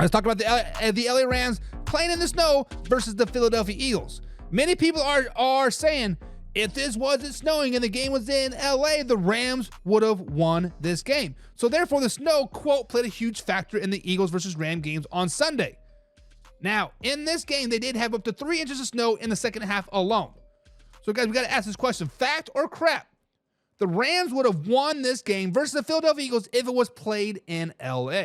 Let's talk about the LA Rams playing in the snow versus the Philadelphia Eagles. Many people are saying if this wasn't snowing and the game was in LA, the Rams would have won this game. So therefore, the snow, quote, played a huge factor in the Eagles versus Ram games on Sunday. Now, in this game, they did have up to 3 inches of snow in the second half alone. So guys, we got to ask this question, fact or crap? The Rams would have won this game versus the Philadelphia Eagles if it was played in LA.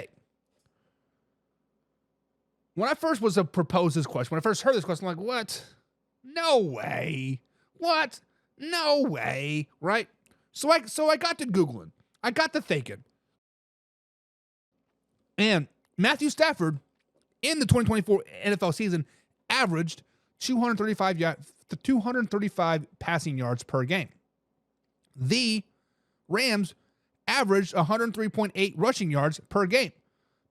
When I first was proposed this question, when I first heard this question, I'm like, what? No way. What? No way. Right? So I got to Googling. I got to thinking. And Matthew Stafford in the 2024 NFL season averaged 235 passing yards per game. The Rams averaged 103.8 rushing yards per game.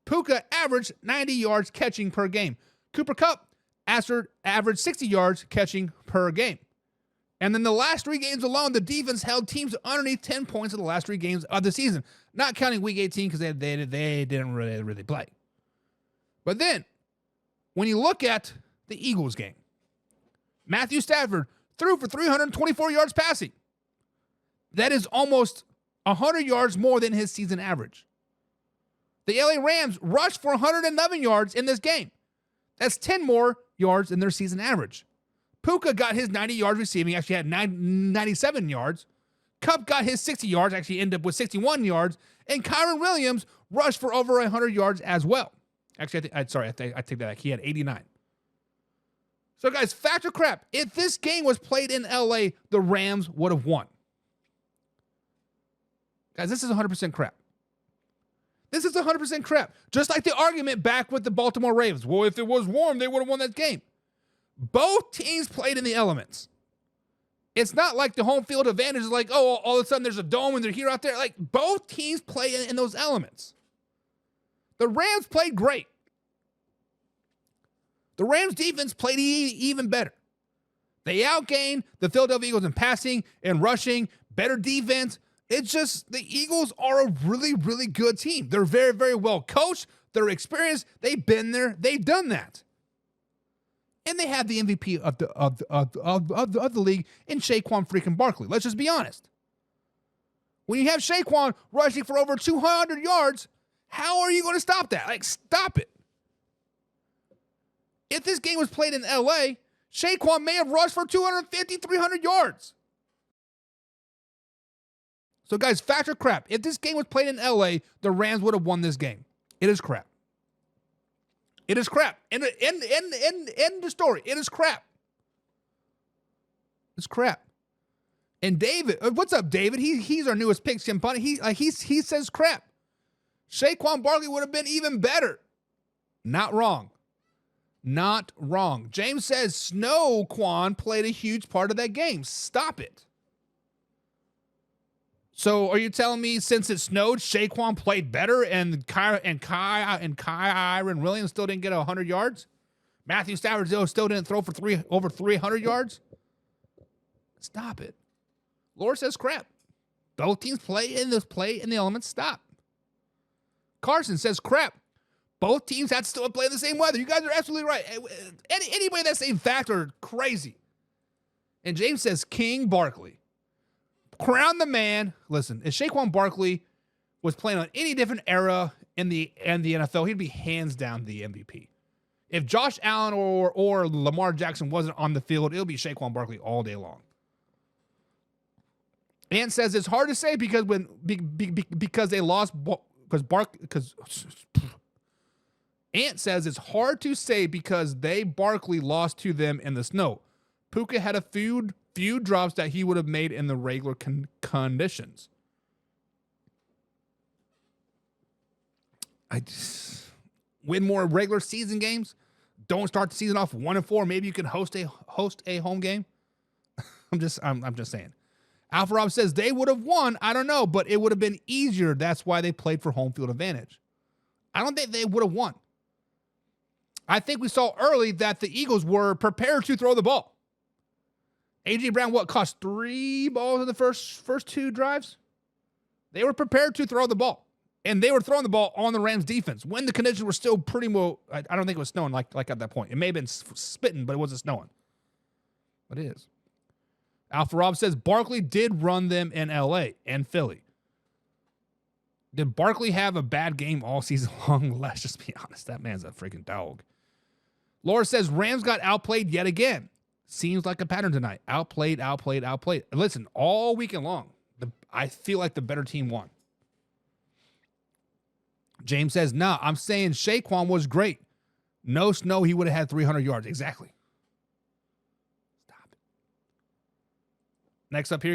Puka averaged 90 yards catching per game. Cooper Kupp averaged 60 yards catching per game. And then the last 3 games alone, the defense held teams underneath 10 points in the last 3 games of the season. Not counting Week 18 because they didn't really play. But then, when you look at the Eagles game, Matthew Stafford threw for 324 yards passing. That is almost 100 yards more than his season average. The LA Rams rushed for 111 yards in this game. That's 10 more yards than their season average. Puka got his 90 yards receiving, actually had 97 yards. Kupp got his 60 yards, actually ended up with 61 yards. And Kyren Williams rushed for over 100 yards as well. Actually, I take that back. He had 89. So guys, fact or crap, if this game was played in LA, the Rams would have won. Guys, this is 100% crap. This is 100% crap. Just like the argument back with the Baltimore Ravens. Well, if it was warm, they would have won that game. Both teams played in the elements. It's not like the home field advantage is like, oh, all of a sudden there's a dome and they're here out there. Like, both teams play in those elements. The Rams played great. The Rams defense played even better. They outgained the Philadelphia Eagles in passing and rushing, better defense. It's just the Eagles are a really, really good team. They're very, very well coached. They're experienced. They've been there. They've done that. And they have the MVP of the league in Saquon freaking Barkley. Let's just be honest. When you have Saquon rushing for over 200 yards, how are you going to stop that? Like, stop it. If this game was played in LA, Saquon may have rushed for 250, 300 yards. So, guys, fact or crap? If this game was played in LA, the Rams would have won this game. It is crap. It is crap. End the story. It is crap. It's crap. And David, what's up, David? He's our newest pigskin bunny. He says crap. Saquon Barkley would have been even better. Not wrong. Not wrong. James says Snowquan played a huge part of that game. Stop it. So are you telling me since it snowed, Saquon played better and Kyren Williams still didn't get 100 yards? Matthew Stafford still didn't throw for over 300 yards? Stop it. Laura says crap. Both teams play in the elements. Stop. Carson says crap. Both teams had to still play in the same weather. You guys are absolutely right. Anybody that's saying fact are crazy. And James says King Barkley. Crown the man. Listen, if Saquon Barkley was playing on any different era in the NFL, he'd be hands down the MVP. If Josh Allen or Lamar Jackson wasn't on the field, it'll be Saquon Barkley all day long. Ant says it's hard to say because they lost Ant says it's hard to say because Barkley lost to them in the snow. Puka had a few drops that he would have made in the regular conditions. I just win more regular season games. Don't start the season off 1-4. Maybe you can host a home game. I'm just saying. Alpha Rob says they would have won. I don't know, but it would have been easier. That's why they played for home field advantage. I don't think they would have won. I think we saw early that the Eagles were prepared to throw the ball. A.J. Brown, cost 3 balls in the first 2 drives? They were prepared to throw the ball. And they were throwing the ball on the Rams defense when the conditions were still pretty well. I don't think it was snowing like at that point. It may have been spitting, but it wasn't snowing. But it is. Alpha Rob says Barkley did run them in LA and Philly. Did Barkley have a bad game all season long? Let's just be honest. That man's a freaking dog. Laura says Rams got outplayed yet again. Seems like a pattern tonight. Outplayed. Listen, all weekend long, I feel like the better team won. James says, nah, I'm saying Saquon was great. No snow, he would have had 300 yards. Exactly. Stop it. Next up here, guys.